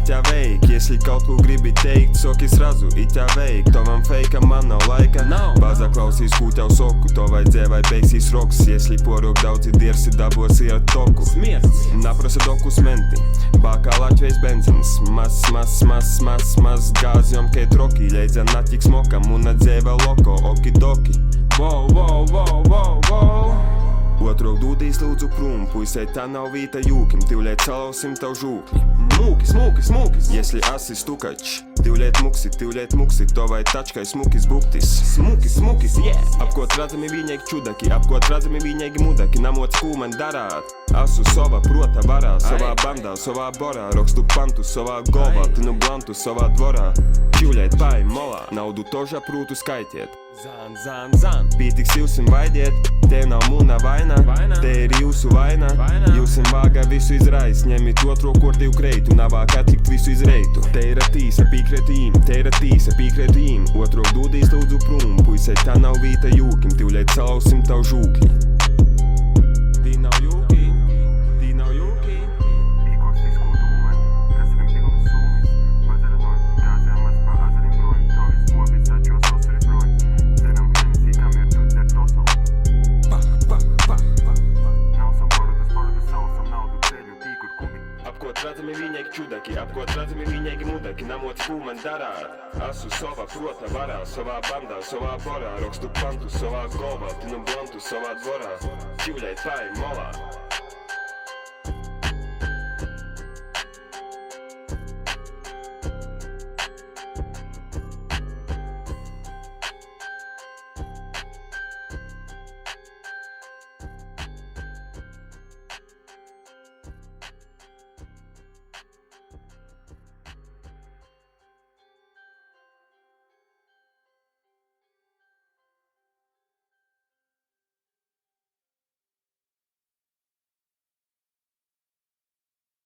ķā veik. Если kaut ko gribi teikt, soki srazu, ķā veik. Tovam feikam man nav laika, bāzā klausīs kūķau soku. To vajadzē vai beigsis roks. Если porok daudzi dirsi dabosi ar toku. Naprasa dokumenti, bākā Latvijas benzins. Mas gāzjom keit roki. Ļeidzan naķik smokam un atzēva loko, okidoki. Wow. Otrok dūdīs lūdzu prum, puisei tā nav vīta jūkim. Tivļēt salausim tavu žūkni. Mūkis. Если asi stukač, tivļēt muksi. To vai tačkai smukis buktis. Smukis, yeah. Apkot radzami viņaigi čudaki, apkot radzami viņaigi mudaki. Namots kū man darāt. Asu sova prota varā, savā bandā, savā borā. Rokstu pantu savā govā, tinu blantu savā dvorā. Ķuļēt pai molā, naudu tožā prūtu skaitiet. Zan. Pītiks jūsim vaidiet, te nav mūna vaina. Te ir jūsu vaina. Jūsim vāga visu izrais, ņemit otro kortīvu kreitu. Navāk atlikt visu izreitu. Te ir tīsa pīkretīm. Otrok dūdīs lūdzu prum, puisei tā nav vīta jūkim. Tivļēt salausim tavu žūkli. Tī nav jūki. Apkot radzami viņaigi čudaki, apkot radzami viņaigi mudaki. Namots kū man darāt. Asu sova prota varā, savā bandā, savā borā. Rokstu pantu savā govā, tinu blantu savā dvorā. Ķuļēt pai molā.